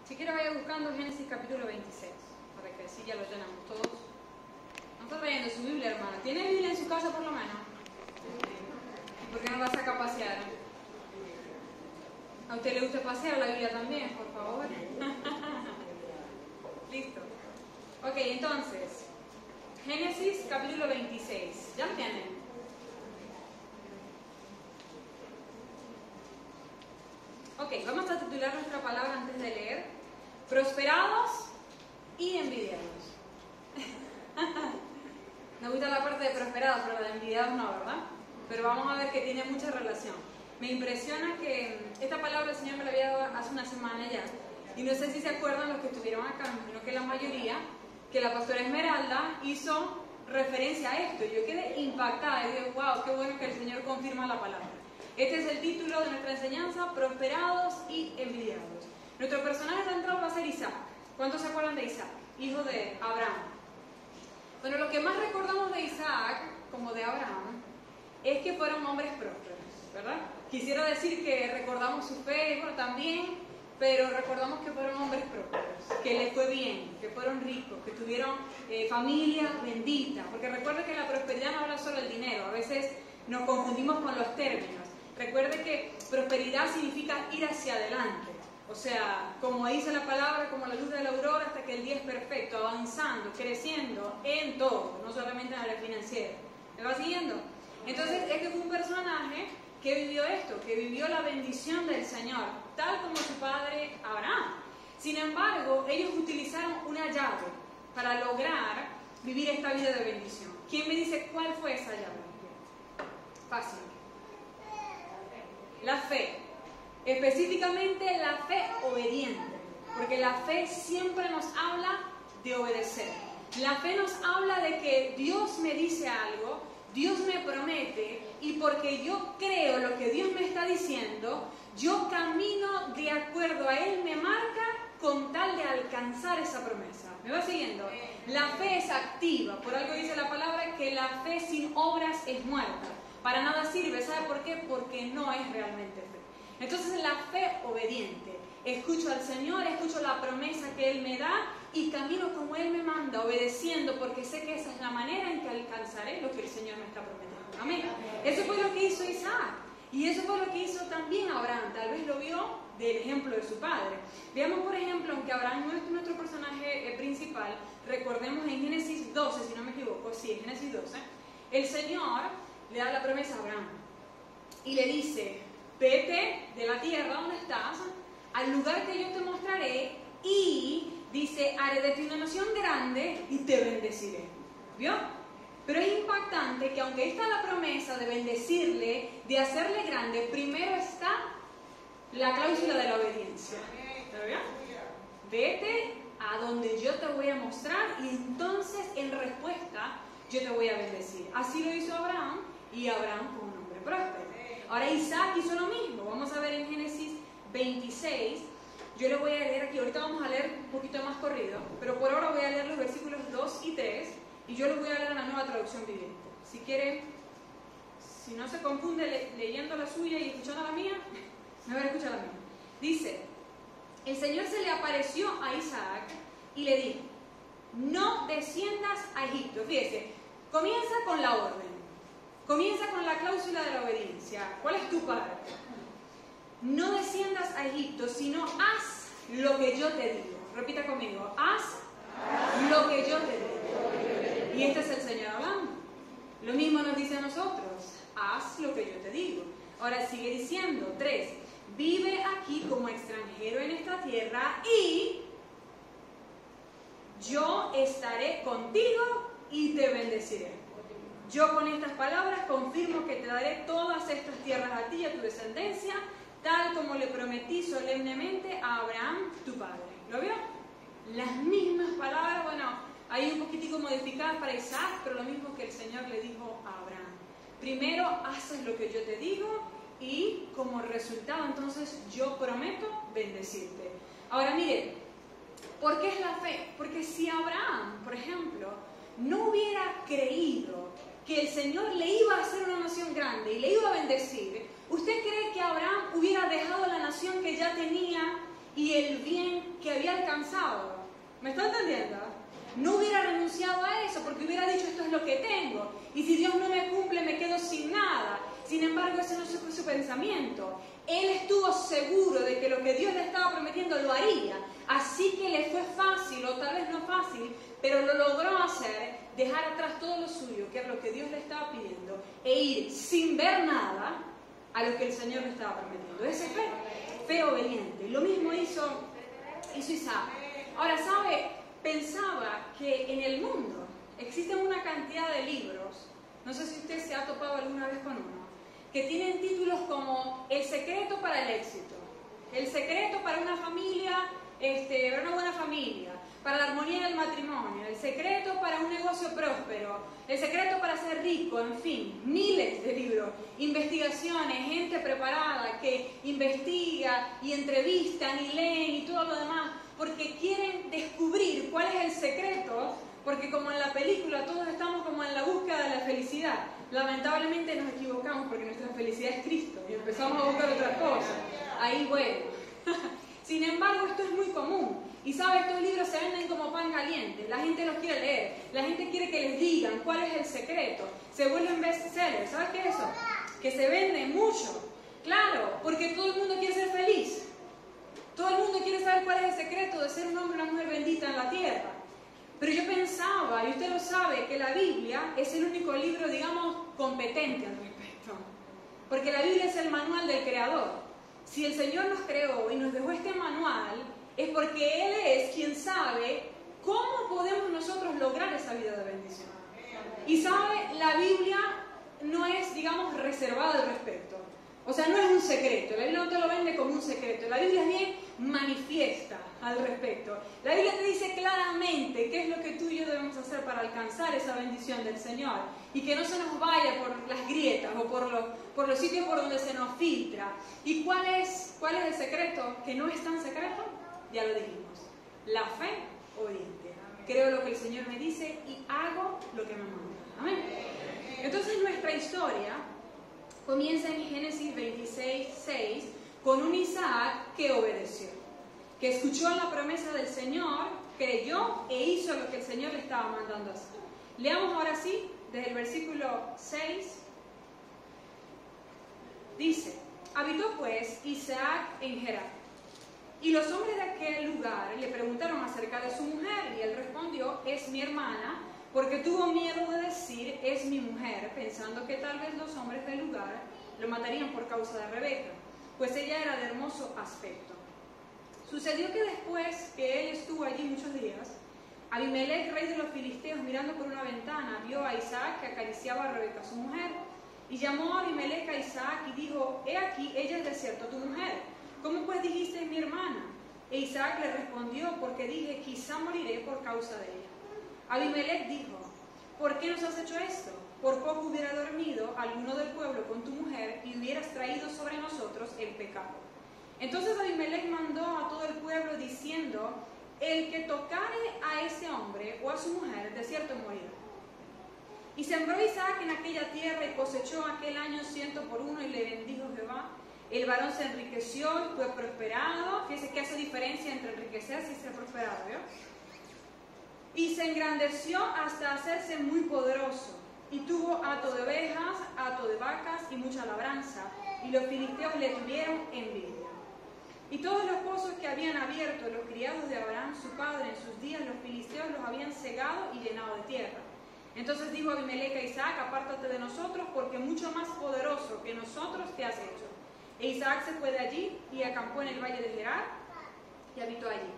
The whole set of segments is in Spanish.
Si quieres vaya buscando Génesis capítulo 26, para que así ya lo tenemos todos. No está trayendo su Biblia, hermana. ¿Tiene Biblia en su casa por lo menos? ¿Por qué no la saca a pasear? ¿A usted le gusta pasear la Biblia también, por favor? Listo. Ok, entonces, Génesis capítulo 26. ¿Ya lo tienen? Ok, vamos a titular nuestra palabra antes de leer: prosperados y envidiados. Me gusta la parte de prosperados, pero la de envidiados no, ¿verdad? Pero vamos a ver que tiene mucha relación. Me impresiona que esta palabra el Señor me la había dado hace una semana ya. Y no sé si se acuerdan los que estuvieron acá, sino que la mayoría, que la pastora Esmeralda hizo referencia a esto. Yo quedé impactada y digo, wow, qué bueno que el Señor confirma la palabra. Este es el título de nuestra enseñanza: prosperados y envidiados. Nuestro personaje central va a ser Isaac. ¿Cuántos se acuerdan de Isaac? Hijo de Abraham. Bueno, lo que más recordamos de Isaac, como de Abraham, es que fueron hombres prósperos, ¿verdad? Quisiera decir que recordamos su fe, bueno, también, pero recordamos que fueron hombres prósperos, que les fue bien, que fueron ricos, que tuvieron familia bendita. Porque recuerde que la prosperidad no habla solo del dinero, a veces nos confundimos con los términos. Recuerde que prosperidad significa ir hacia adelante. O sea, como dice la palabra, como la luz de la aurora hasta que el día es perfecto, avanzando, creciendo en todo, no solamente en la área financiera. ¿Me va siguiendo? Entonces, este fue un personaje que vivió esto, que vivió la bendición del Señor, tal como su padre Abraham. Sin embargo, ellos utilizaron una llave para lograr vivir esta vida de bendición. ¿Quién me dice cuál fue esa llave? Fácil. La fe. Específicamente la fe obediente, porque la fe siempre nos habla de obedecer. La fe nos habla de que Dios me dice algo, Dios me promete, y porque yo creo lo que Dios me está diciendo, yo camino de acuerdo a Él, me marca con tal de alcanzar esa promesa. ¿Me va siguiendo? La fe es activa, por algo dice la palabra que la fe sin obras es muerta. Para nada sirve, ¿sabe por qué? Porque no es realmente fe. Entonces la fe obediente, escucho al Señor, escucho la promesa que Él me da y camino como Él me manda, obedeciendo, porque sé que esa es la manera en que alcanzaré lo que el Señor me está prometiendo. Amén. Eso fue lo que hizo Isaac y eso fue lo que hizo también Abraham. Tal vez lo vio del ejemplo de su padre. Veamos, por ejemplo, aunque Abraham no es nuestro personaje principal, recordemos en Génesis 12, si no me equivoco, sí, en Génesis 12, el Señor le da la promesa a Abraham y le dice: vete de la tierra donde estás, al lugar que yo te mostraré, y dice, haré de ti una nación grande y te bendeciré. ¿Vio? Pero es impactante que aunque está la promesa de bendecirle, de hacerle grande, primero está la cláusula de la obediencia. ¿Lo vio? Vete a donde yo te voy a mostrar y entonces en respuesta yo te voy a bendecir. Así lo hizo Abraham, y Abraham fue un hombre próspero. Ahora Isaac hizo lo mismo. Vamos a ver en Génesis 26. Yo le voy a leer aquí, ahorita vamos a leer un poquito más corrido, pero por ahora voy a leer los versículos 2 y 3 y yo los voy a leer en la Nueva Traducción Viviente. Si quiere, si no se confunde leyendo la suya y escuchando la mía, me va a escuchar la mía. Dice: el Señor se le apareció a Isaac y le dijo: no desciendas a Egipto. Fíjese, comienza con la orden. Comienza con la cláusula de la obediencia. ¿Cuál es tu parte? No desciendas a Egipto, sino haz lo que yo te digo. Repita conmigo: haz lo que yo te digo. Y este es el Señor hablando. Lo mismo nos dice a nosotros: haz lo que yo te digo. Ahora sigue diciendo, 3, vive aquí como extranjero en esta tierra y yo estaré contigo y te bendeciré. Yo con estas palabras confirmo que te daré todas estas tierras a ti y a tu descendencia, tal como le prometí solemnemente a Abraham, tu padre. ¿Lo vio? Las mismas palabras, bueno, hay un poquitico modificadas para Isaac, pero lo mismo que el Señor le dijo a Abraham. Primero haces lo que yo te digo y como resultado entonces yo prometo bendecirte. Ahora mire, ¿por qué es la fe? Porque si Abraham, por ejemplo, no hubiera creído que el Señor le iba a hacer una nación grande y le iba a bendecir, ¿usted cree que Abraham hubiera dejado la nación que ya tenía y el bien que había alcanzado. ¿Me está entendiendo? No hubiera renunciado a eso porque hubiera dicho esto es lo que tengo y si Dios no me cumple me quedo sin nada. Sin embargo, ese no fue su pensamiento. Él estuvo seguro de que lo que Dios le estaba prometiendo lo haría. Así que le fue fácil, o tal vez no fácil, pero lo logró hacer, dejar atrás todo lo suyo, que era lo que Dios le estaba pidiendo, e ir sin ver nada a lo que el Señor le estaba prometiendo. Ese es fe obediente. Lo mismo hizo Isaac. Ahora, ¿sabe? Pensaba que en el mundo existen una cantidad de libros, no sé si usted se ha topado alguna vez con uno, que tienen títulos como El secreto para el éxito, El secreto para una familia, para una buena familia, para la armonía del matrimonio, El secreto para un negocio próspero, El secreto para ser rico, en fin, miles de libros, investigaciones, gente preparada que investiga y entrevistan y leen y todo lo demás, porque quieren descubrir cuál es el secreto, porque como en la película todos estamos como en la búsqueda de la felicidad. Lamentablemente nos equivocamos porque nuestra felicidad es Cristo y empezamos a buscar otras cosas. Ahí bueno. Sin embargo, esto es muy común. Y sabe, estos libros se venden como pan caliente. La gente los quiere leer. La gente quiere que les digan cuál es el secreto. Se vuelven bestsellers. ¿Sabes qué es eso? Que se vende mucho. Claro, porque todo el mundo quiere ser feliz. Todo el mundo quiere saber cuál es el secreto de ser un hombre y una mujer bendita en la tierra. Pero yo pensaba, y usted lo sabe, que la Biblia es el único libro, digamos, competente al respecto. Porque la Biblia es el manual del Creador. Si el Señor nos creó y nos dejó este manual, es porque Él es quien sabe cómo podemos nosotros lograr esa vida de bendición. Y sabe, la Biblia no es, digamos, reservada al respecto. O sea, no es un secreto. La Biblia no te lo vende como un secreto. La Biblia es bien manifiesta al respecto. La Biblia te dice claramente qué es lo que tú y yo debemos hacer para alcanzar esa bendición del Señor. Y que no se nos vaya por las grietas o por los sitios por donde se nos filtra. ¿Y cuál es el secreto? Que no es tan secreto. Ya lo dijimos. La fe obediente. Creo lo que el Señor me dice y hago lo que me manda. Amén. Entonces nuestra historia comienza en Génesis 26:6 con un Isaac que obedeció, que escuchó la promesa del Señor, creyó e hizo lo que el Señor le estaba mandando hacer. Leamos ahora sí, desde el versículo 6, dice: habitó pues Isaac en Gerar, y los hombres de aquel lugar le preguntaron acerca de su mujer, y él respondió: es mi hermana, porque tuvo miedo de decir es mi mujer, pensando que tal vez los hombres del lugar lo matarían por causa de Rebeca, pues ella era de hermoso aspecto. Sucedió que después que él estuvo allí muchos días, Abimelech, rey de los filisteos, mirando por una ventana, vio a Isaac que acariciaba a Rebeca, su mujer, y llamó a Abimelech a Isaac y dijo: he aquí, ella es de cierto tu mujer. ¿Cómo pues dijiste es mi hermana? E Isaac le respondió: porque dije, quizá moriré por causa de ella. Abimelech dijo: ¿por qué nos has hecho esto? Por poco hubiera dormido alguno del pueblo con tu mujer y hubieras traído sobre nosotros el pecado. Entonces Abimelech mandó a todo el pueblo diciendo: el que tocare a ese hombre o a su mujer, de cierto morirá. Y sembró Isaac en aquella tierra y cosechó aquel año 100 por 1 y le bendijo Jehová. El varón se enriqueció y fue prosperado. Fíjese que hace diferencia entre enriquecerse y ser prosperado, ¿vio? Y se engrandeció hasta hacerse muy poderoso, y tuvo hato de ovejas, hato de vacas y mucha labranza, y los filisteos le tuvieron envidia. Y todos los pozos que habían abierto los criados de Abraham, su padre, en sus días, los filisteos los habían cegado y llenado de tierra. Entonces dijo Abimelech a Isaac: apártate de nosotros, porque mucho más poderoso que nosotros te has hecho. E Isaac se fue de allí y acampó en el valle de Gerar y habitó allí.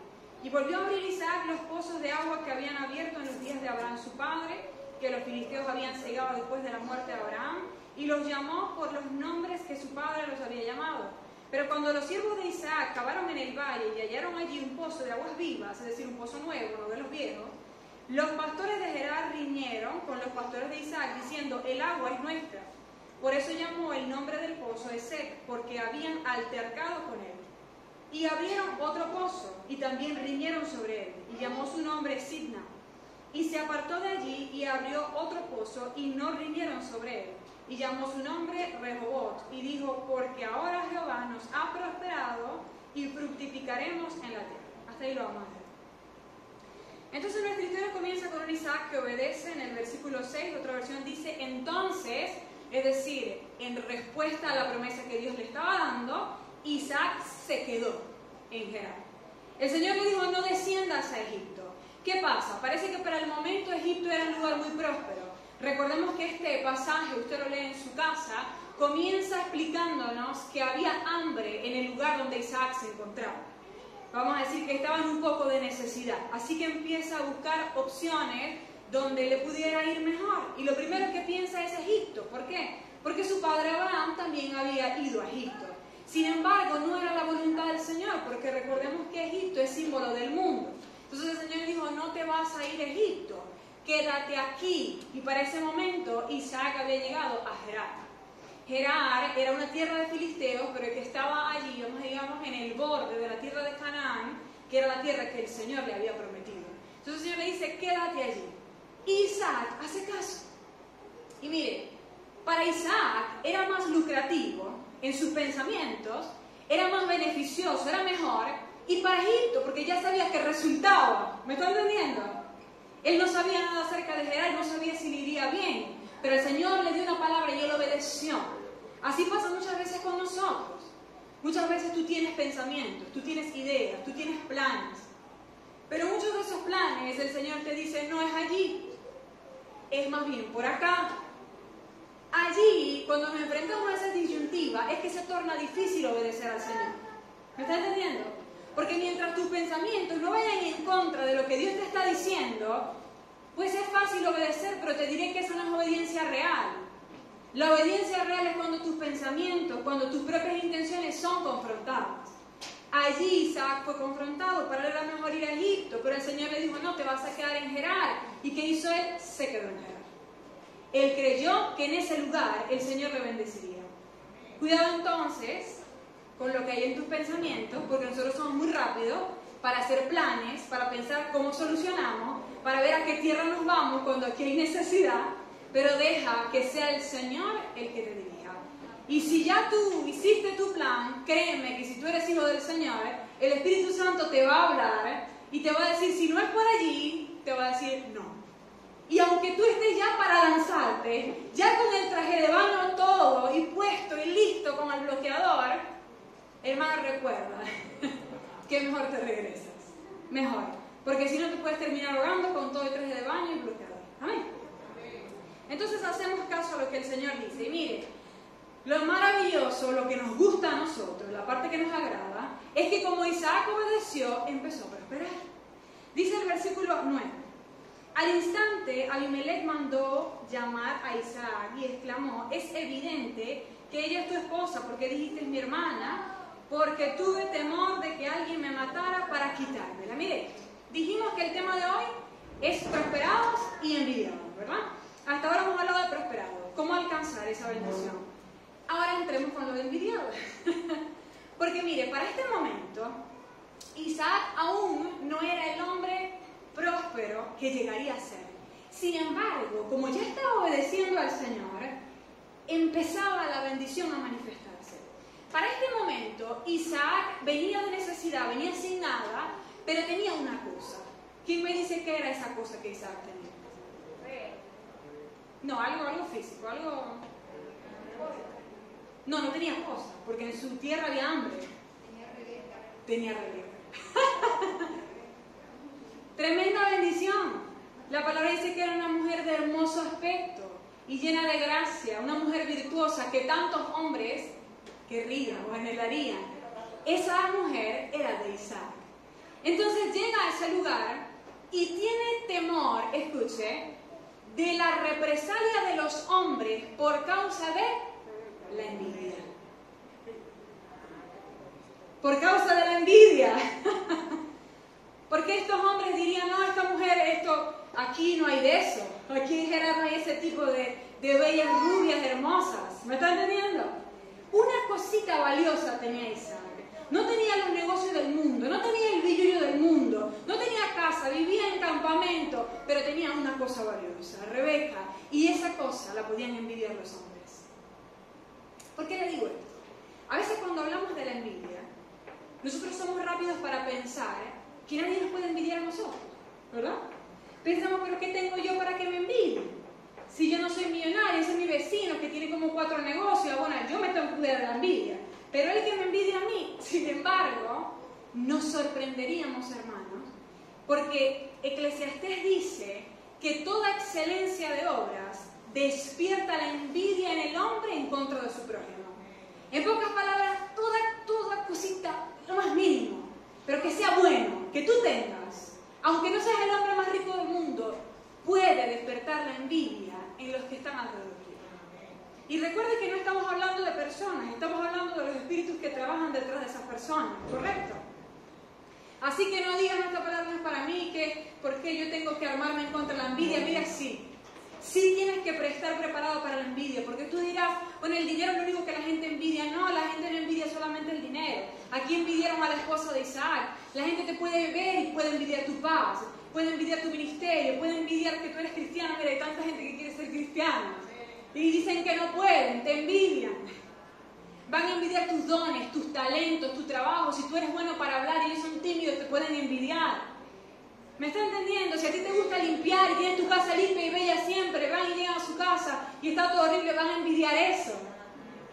Y volvió a abrir Isaac los pozos de agua que habían abierto en los días de Abraham su padre, que los filisteos habían cegado después de la muerte de Abraham, y los llamó por los nombres que su padre los había llamado. Pero cuando los siervos de Isaac cavaron en el valle y hallaron allí un pozo de aguas vivas, es decir, un pozo nuevo, no de los viejos, los pastores de Gerar riñeron con los pastores de Isaac, diciendo: el agua es nuestra. Por eso llamó el nombre del pozo Esek, porque habían altercado con él. Y abrieron otro pozo, y también riñeron sobre él, y llamó su nombre Sidna. Y se apartó de allí, y abrió otro pozo, y no riñeron sobre él. Y llamó su nombre Rehobot, y dijo: porque ahora Jehová nos ha prosperado, y fructificaremos en la tierra. Hasta ahí lo vamos a leer. Entonces nuestra historia comienza con un Isaac que obedece. En el versículo 6, otra versión dice, entonces, es decir, en respuesta a la promesa que Dios le estaba dando, Isaac se quedó en Gerar. El Señor le dijo, no desciendas a Egipto. ¿Qué pasa? Parece que para el momento Egipto era un lugar muy próspero. Recordemos que este pasaje, usted lo lee en su casa, comienza explicándonos que había hambre en el lugar donde Isaac se encontraba. Vamos a decir que estaban un poco de necesidad. Así que empieza a buscar opciones donde le pudiera ir mejor. Y lo primero que piensa es Egipto. ¿Por qué? Porque su padre Abraham también había ido a Egipto. Sin embargo, no era la voluntad del Señor, porque recordemos que Egipto es símbolo del mundo. Entonces el Señor dijo, no te vas a ir a Egipto, quédate aquí. Y para ese momento Isaac había llegado a Gerar. Gerar era una tierra de filisteos, pero que estaba allí, digamos, en el borde de la tierra de Canaán, que era la tierra que el Señor le había prometido. Entonces el Señor le dice, quédate allí. Y Isaac hace caso. Y mire, para Isaac era más lucrativo en sus pensamientos, era más beneficioso, era mejor ir para Egipto, porque ya sabía que resultaba. ¿Me está entendiendo? Él no sabía nada acerca de Gerar, no sabía si le iría bien, pero el Señor le dio una palabra y él obedeció. Así pasa muchas veces con nosotros. Muchas veces tú tienes pensamientos, tú tienes ideas, tú tienes planes, pero muchos de esos planes el Señor te dice, no es allí, es más bien por acá. Allí, cuando nos enfrentamos a esa disyuntiva, es que se torna difícil obedecer al Señor. ¿Me está entendiendo? Porque mientras tus pensamientos no vayan en contra de lo que Dios te está diciendo, pues es fácil obedecer, pero te diré que eso no es obediencia real. La obediencia real es cuando tus pensamientos, cuando tus propias intenciones son confrontadas. Allí Isaac fue confrontado, para él era mejor ir a Egipto, pero el Señor le dijo, no, te vas a quedar en Gerar. ¿Y qué hizo él? Se quedó en Gerar. Él creyó que en ese lugar el Señor le bendeciría. Cuidado entonces con lo que hay en tus pensamientos, porque nosotros somos muy rápidos para hacer planes, para pensar cómo solucionamos, para ver a qué tierra nos vamos cuando aquí hay necesidad, pero deja que sea el Señor el que te dirija. Y si ya tú hiciste tu plan, créeme que si tú eres hijo del Señor, el Espíritu Santo te va a hablar y te va a decir, si no es por allí, te va a decir no. Y aunque tú estés ya para lanzarte, ya con el traje de baño todo y puesto y listo con el bloqueador, hermano, recuerda que mejor te regresas. Mejor. Porque si no te puedes terminar ahogando con todo el traje de baño y bloqueador. Amén. Entonces hacemos caso a lo que el Señor dice. Y mire, lo maravilloso, lo que nos gusta a nosotros, la parte que nos agrada, es que como Isaac obedeció, empezó a prosperar. Dice el versículo 9. Al instante, Abimelech mandó llamar a Isaac y exclamó, es evidente que ella es tu esposa, porque dijiste es mi hermana, porque tuve temor de que alguien me matara para quitármela. Mire, dijimos que el tema de hoy es prosperados y envidiados, ¿verdad? Hasta ahora hemos hablado de prosperados, cómo alcanzar esa bendición. Ahora entremos con lo de envidiados. Porque mire, para este momento, Isaac aún no era el hombre próspero que llegaría a ser. Sin embargo, como ya estaba obedeciendo al Señor, empezaba la bendición a manifestarse. Para este momento, Isaac venía de necesidad, venía sin nada, pero tenía una cosa. ¿Quién me dice qué era esa cosa que Isaac tenía? No, algo físico, algo... No tenía cosa, porque en su tierra había hambre. Tenía Rebeca. Tremenda bendición. La palabra dice que era una mujer de hermoso aspecto y llena de gracia, una mujer virtuosa que tantos hombres querrían o anhelarían. Esa mujer era de Isaac. Entonces llega a ese lugar y tiene temor, escuche, de la represalia de los hombres por causa de la envidia. Por causa de la envidia. Porque estos hombres dirían, no, esta mujer, aquí no hay de eso. Aquí en Gerar no hay ese tipo de bellas rubias hermosas. ¿Me están entendiendo? Una cosita valiosa tenía Isaac. No tenía los negocios del mundo, no tenía el billullo del mundo, no tenía casa, vivía en campamento, pero tenía una cosa valiosa, Rebeca. Y esa cosa la podían envidiar los hombres. ¿Por qué le digo esto? A veces cuando hablamos de la envidia, nosotros somos rápidos para pensar que nadie nos puede envidiar a nosotros, ¿verdad? Pensamos, pero ¿qué tengo yo para que me envidien? Si yo no soy millonario, ese es mi vecino que tiene como 4 negocios, bueno, yo me tengo que cuidar de la envidia. Pero él que me envidia a mí, sin embargo, nos sorprenderíamos, hermanos, porque Eclesiastés dice que toda excelencia de obras despierta la envidia en el hombre en contra de su prójimo. En pocas palabras, toda cosita, lo más mínimo, pero que sea bueno, que tú tengas, aunque no seas el hombre más rico del mundo, puede despertar la envidia en los que están alrededor tuyo. Y recuerde que no estamos hablando de personas, estamos hablando de los espíritus que trabajan detrás de esas personas, ¿correcto? Así que no digan esta palabra no es para mí, que ¿por qué yo tengo que armarme en contra de la envidia? Mira, sí tienes que estar preparado para la envidia, porque tú dirás, bueno, el dinero es lo único que la gente envidia. No, la gente no envidia solamente el dinero. Aquí envidiaron a la esposa de Isaac. La gente te puede ver y puede envidiar tu paz, puede envidiar tu ministerio, puede envidiar que tú eres cristiano. Mira, hay tanta gente que quiere ser cristiana y dicen que no pueden, te envidian. Van a envidiar tus dones, tus talentos, tu trabajo. Si tú eres bueno para hablar y ellos son tímidos, te pueden envidiar. ¿Me está entendiendo? Si a ti te gusta limpiar y tienes tu casa limpia y bella siempre, van y llegan a su casa y está todo horrible, van a envidiar eso.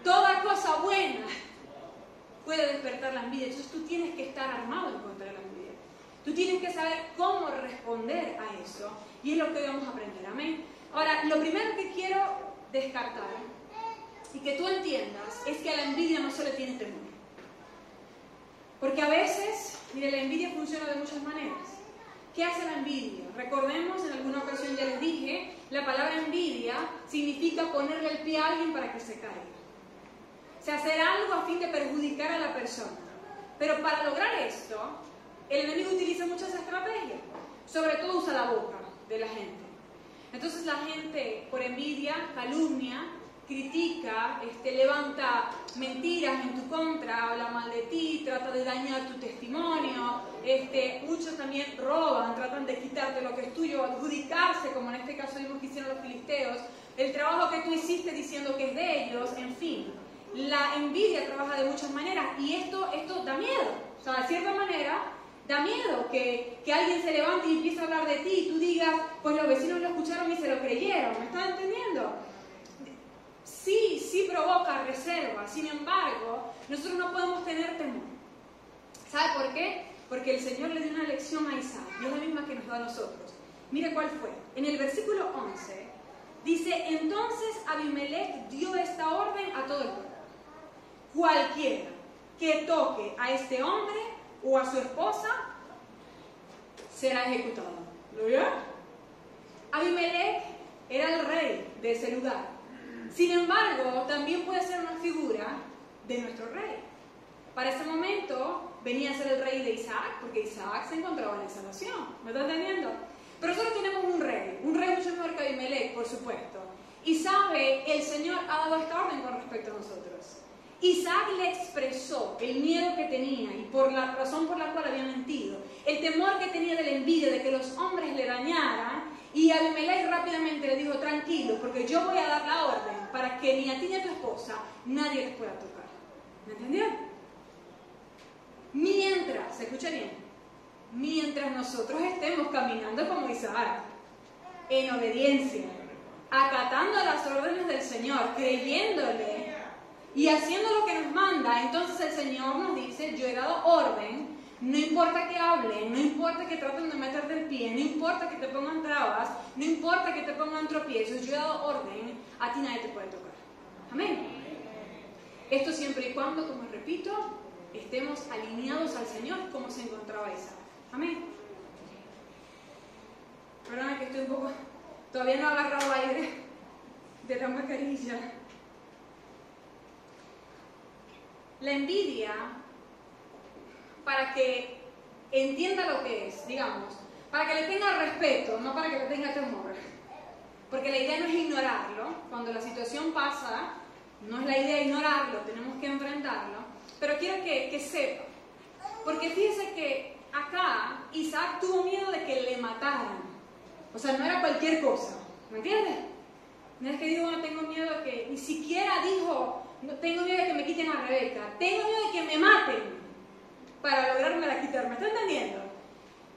Toda cosa buena puede despertar la envidia. Entonces tú tienes que estar armado en contra de la envidia. Tú tienes que saber cómo responder a eso. Y es lo que hoy vamos a aprender. Amén. Ahora, lo primero que quiero descartar y que tú entiendas es que a la envidia no se le tiene temor. Porque a veces, mire, la envidia funciona de muchas maneras. ¿Qué hace la envidia? Recordemos, en alguna ocasión ya les dije, la palabra envidia significa ponerle el pie a alguien para que se caiga. O sea, hacer algo a fin de perjudicar a la persona. Pero para lograr esto, el enemigo utiliza muchas estrategias. Sobre todo usa la boca de la gente. Entonces la gente, por envidia, calumnia, critica, levanta mentiras en tu contra, habla mal de ti, trata de dañar tu testimonio, muchos también roban, tratan de quitarte lo que es tuyo, adjudicarse, como en este caso vimos que hicieron los filisteos, el trabajo que tú hiciste diciendo que es de ellos, en fin. La envidia trabaja de muchas maneras y esto da miedo, o sea, de cierta manera da miedo que alguien se levante y empiece a hablar de ti y tú digas, pues los vecinos lo escucharon y se lo creyeron, ¿me están entendiendo? Sí provoca reserva, sin embargo, nosotros no podemos tener temor. ¿Sabe por qué? Porque el Señor le dio una lección a Isaac, y es la misma que nos da a nosotros. Mire cuál fue. En el versículo 11, dice, entonces Abimelech dio esta orden a todo el pueblo. Cualquiera que toque a este hombre o a su esposa, será ejecutado. ¿Lo vio? Abimelech era el rey de ese lugar. Sin embargo, también puede ser una figura de nuestro rey. Para ese momento venía a ser el rey de Isaac, porque Isaac se encontraba en esa nación. ¿Me está entendiendo? Pero nosotros tenemos un rey mucho mejor que Abimelech, por supuesto. Y sabe, el Señor ha dado esta orden con respecto a nosotros. Isaac le expresó el miedo que tenía y por la razón por la cual había mentido, el temor que tenía de la envidia, de que los hombres le dañaran. Y Abimelech rápidamente le dijo, tranquilo, porque yo voy a dar la orden para que ni a ti ni a tu esposa nadie les pueda tocar. ¿Me entendieron? Mientras, escucha bien, mientras nosotros estemos caminando como Isaac, en obediencia, acatando las órdenes del Señor, creyéndole y haciendo lo que nos manda, entonces el Señor nos dice, yo he dado orden. No importa que hablen, no importa que traten de meterte el pie, no importa que te pongan trabas, no importa que te pongan tropiezos, yo he dado orden, a ti nadie te puede tocar. Amén. Esto siempre y cuando, como repito, estemos alineados al Señor como se encontraba Isaac. Amén. Perdóname que estoy un poco, todavía no he agarrado aire de la mascarilla. La envidia, para que entienda lo que es, digamos, para que le tenga respeto, no para que le tenga temor. Porque la idea no es ignorarlo, cuando la situación pasa, no es la idea ignorarlo, tenemos que enfrentarlo, pero quiero que sepa, porque fíjese que acá Isaac tuvo miedo de que le mataran, o sea, no era cualquier cosa, ¿me entiendes? No es que digo, no tengo miedo de que, ni siquiera dijo, no tengo miedo de que me quiten a Rebeca, tengo miedo de que me maten. peor, ¿me está entendiendo?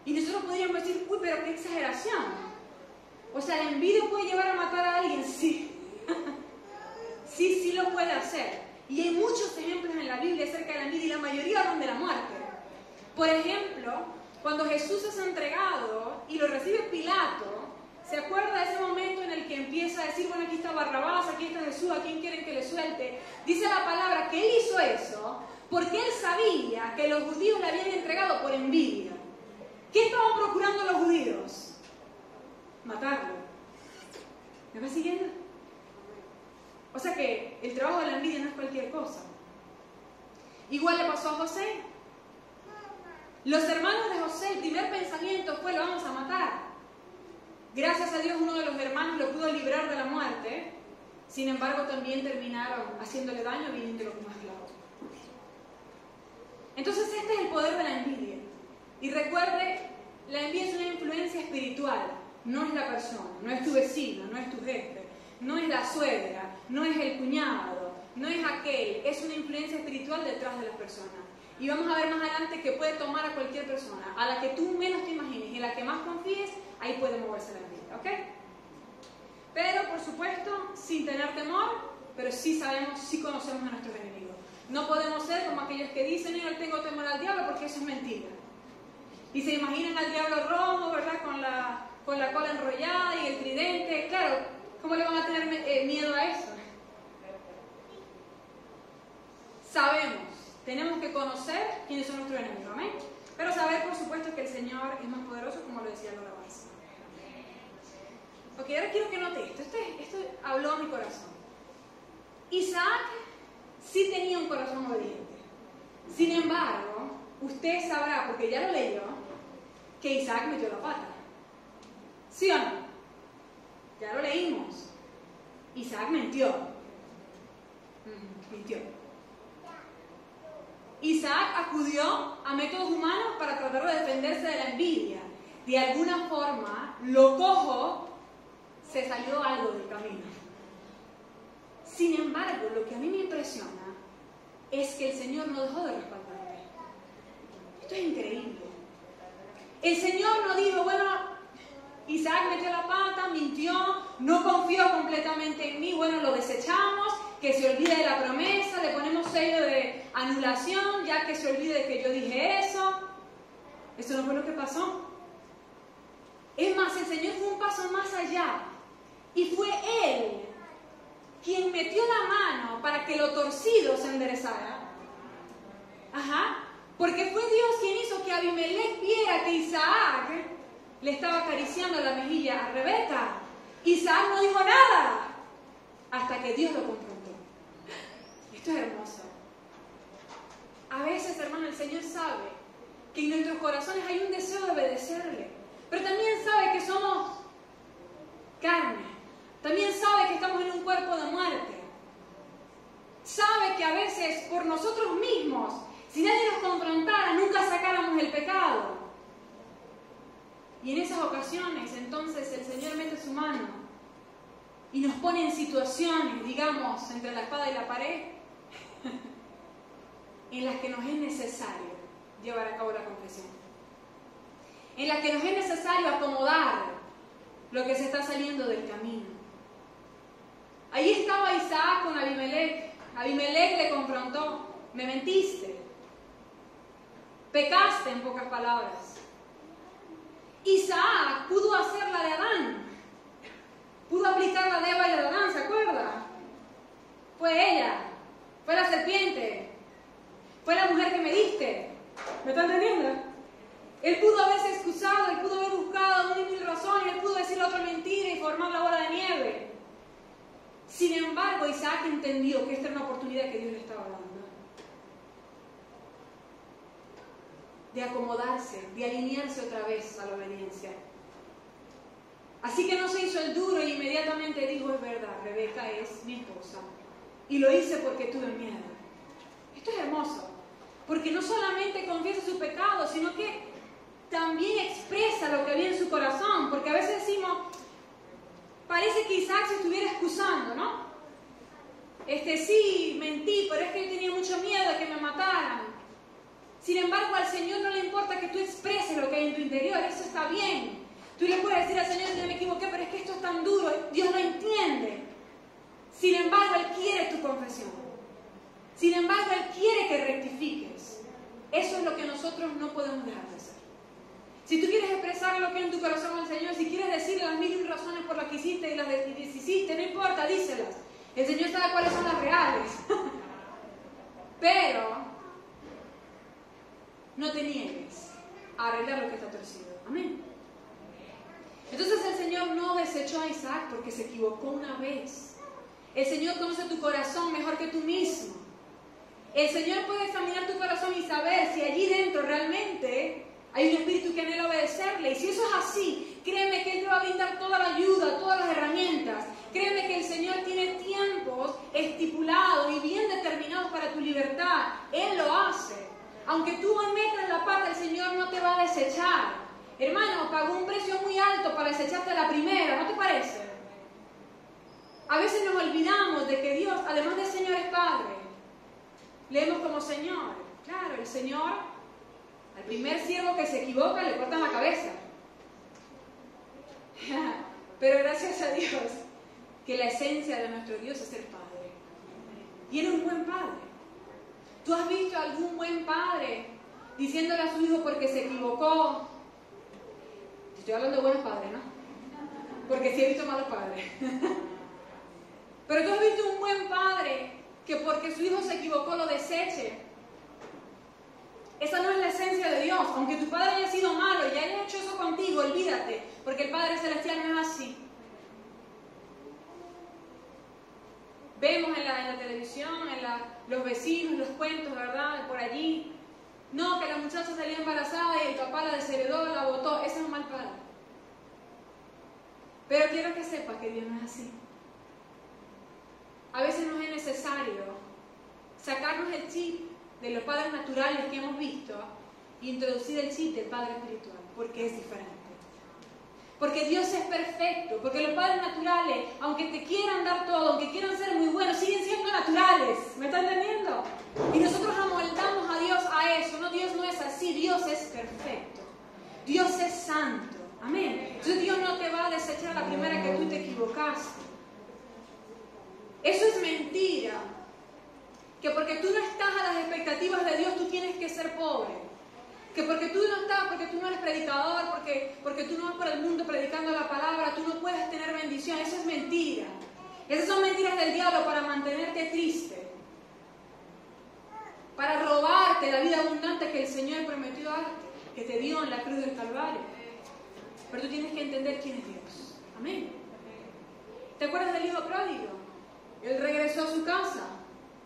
Y nosotros podríamos decir, uy, pero qué exageración. O sea, la envidia puede llevar a matar a alguien, sí. Sí lo puede hacer. Y hay muchos ejemplos en la Biblia acerca de la envidia y la mayoría hablan de la muerte. Por ejemplo, cuando Jesús es entregado y lo recibe Pilato, ¿se acuerda de ese momento en el que empieza a decir, bueno, aquí está Barrabás, aquí está Jesús, ¿a quién quieren que le suelte? Dice la palabra que él hizo eso porque él sabía que los judíos le habían entregado por envidia. ¿Qué estaban procurando los judíos? Matarlo. ¿Me va siguiendo? O sea que el trabajo de la envidia no es cualquier cosa. Igual le pasó a José. Los hermanos de José, el primer pensamiento fue, lo vamos a matar. Gracias a Dios uno de los hermanos lo pudo librar de la muerte. Sin embargo, también terminaron haciéndole daño viniéndolo con más clavos. Entonces este es el poder de la envidia. Y recuerde, la envidia es una influencia espiritual. No es la persona, no es tu vecino, no es tu jefe, no es la suegra, no es el cuñado, no es aquel. Es una influencia espiritual detrás de las personas. Y vamos a ver más adelante que puede tomar a cualquier persona, a la que tú menos te imagines y en la que más confíes, ahí puede moverse la envidia, ¿ok? Pero, por supuesto, sin tener temor, pero sí sabemos, sí conocemos a nuestros enemigos. No podemos ser como aquellos que dicen, yo no tengo temor al diablo porque eso es mentira. Y se imaginan al diablo rojo, ¿verdad? Con la cola enrollada y el tridente. Claro, ¿cómo le van a tener miedo a eso? Sabemos. Tenemos que conocer quiénes son nuestros enemigos, ¿amén? Pero saber, por supuesto, que el Señor es más poderoso, como lo decía Laura Barça. Ok, ahora quiero que note esto. Esto habló a mi corazón. Isaac sí tenía un corazón obediente. Sin embargo, usted sabrá, porque ya lo leyó, que Isaac metió la pata. ¿Sí o no? Ya lo leímos. Isaac mintió. Mintió. Isaac acudió a métodos humanos para tratar de defenderse de la envidia. De alguna forma, lo cojo, se salió algo del camino. Sin embargo, lo que a mí me impresiona es que el Señor no dejó de respaldarme. Esto es increíble. El Señor no dijo, bueno, Isaac metió la pata, mintió, no confió completamente en mí, bueno, lo desechamos, que se olvide de la promesa, le ponemos sello de anulación, ya que se olvide de que yo dije eso. Eso no fue lo que pasó. Es más, el Señor fue un paso más allá. Y fue Él quien metió la mano para que lo torcido se enderezara. Ajá. Porque fue Dios quien hizo que Abimelech viera que Isaac le estaba acariciando la mejilla a Rebeca. Isaac no dijo nada hasta que Dios lo confrontó. Esto es hermoso. A veces, hermano, el Señor sabe que en nuestros corazones hay un deseo de obedecerle, pero también sabe que somos carne. También sabe que estamos en un cuerpo de muerte. Sabe que a veces por nosotros mismos, si nadie nos confrontara, nunca sacáramos el pecado. Y en esas ocasiones, entonces, el Señor mete su mano y nos pone en situaciones, digamos, entre la espada y la pared, en las que nos es necesario llevar a cabo la confesión. En las que nos es necesario acomodar lo que se está saliendo del camino. Ahí estaba Isaac con Abimelech. Abimelech le confrontó. Me mentiste. Pecaste, en pocas palabras. Isaac pudo hacer la de Adán. Pudo aplicar la de Eva y la de Adán, ¿se acuerda? Fue ella. Fue la serpiente. Fue la mujer que me diste. ¿Me está entendiendo? Él pudo haberse excusado, él pudo haber buscado una y mil razones, él pudo decir la otra mentira y formar la bola de nieve. Sin embargo, Isaac entendió que esta era una oportunidad que Dios le estaba dando. De acomodarse, de alinearse otra vez a la obediencia. Así que no se hizo el duro y inmediatamente dijo, es verdad, Rebeca es mi esposa. Y lo hice porque tuve miedo. Esto es hermoso, porque no solamente confiesa su pecado, sino que también expresa lo que había en su corazón, porque a veces decimos, parece que Isaac se estuviera excusando, ¿no? Sí, mentí, pero es que él tenía mucho miedo de que me mataran. Sin embargo, al Señor no le importa que tú expreses lo que hay en tu interior, eso está bien. Tú le puedes decir al Señor, yo me equivoqué, pero es que esto es tan duro, Dios lo entiende. Sin embargo, Él quiere tu confesión. Sin embargo, Él quiere que rectifiques. Eso es lo que nosotros no podemos dejar de hacer. Si tú quieres expresar lo que hay en tu corazón al Señor, si quieres decirle las mil razones por las que hiciste y las deshiciste, no importa, díselas. El Señor sabe cuáles son las reales. Pero no te niegues a arreglar lo que está torcido. Amén. Entonces el Señor no desechó a Isaac porque se equivocó una vez. El Señor conoce tu corazón mejor que tú mismo. El Señor puede examinar tu corazón y saber si allí dentro realmente hay un espíritu que anhela obedecerle. Y si eso es así, créeme que Él te va a brindar toda la ayuda, todas las herramientas. Créeme que el Señor tiene tiempos estipulados y bien determinados para tu libertad. Él lo hace. Aunque tú metas la pata, el Señor no te va a desechar. Hermano, pagó un precio muy alto para desecharte a la primera, ¿no te parece? A veces nos olvidamos de que Dios, además de Señor, es Padre. Leemos como Señor. Claro, el Señor, al primer siervo que se equivoca, le cortan la cabeza. Pero gracias a Dios, que la esencia de nuestro Dios es ser Padre. Y Él es un buen Padre. ¿Tú has visto a algún buen padre diciéndole a su hijo porque se equivocó? Estoy hablando de buenos padres, ¿no? Porque sí he visto malos padres. Pero tú has visto un buen padre que porque su hijo se equivocó lo deseche. Esa no es la esencia de Dios. Aunque tu padre haya sido malo y haya hecho eso contigo, olvídate, porque el Padre Celestial no es así. Vemos en la televisión, los vecinos, los cuentos, ¿verdad? Por allí. No, que la muchacha salió embarazada y el papá la desheredó, la botó. Ese es un mal padre. Pero quiero que sepas que Dios no es así. A veces nos es necesario sacarnos el chip de los padres naturales que hemos visto e introducir el chip del Padre Espiritual, porque es diferente. Porque Dios es perfecto, porque los padres naturales, aunque te quieran dar todo, aunque quieran ser muy buenos, siguen siendo naturales. ¿Me está entendiendo? Y nosotros amoldamos a Dios a eso. No, Dios no es así, Dios es perfecto. Dios es santo. Amén. Entonces Dios no te va a desechar la primera que tú te equivocaste. Eso es mentira. Que porque tú no estás a las expectativas de Dios, tú tienes que ser pobre. Que porque tú no estás, porque tú no eres predicador, porque tú no vas por el mundo predicando la palabra, tú no puedes tener bendición. Eso es mentira. Esas son mentiras del diablo para mantenerte triste. Para robarte la vida abundante que el Señor prometió darte, que te dio en la cruz del Calvario. Pero tú tienes que entender quién es Dios. Amén. ¿Te acuerdas del hijo pródigo? Él regresó a su casa,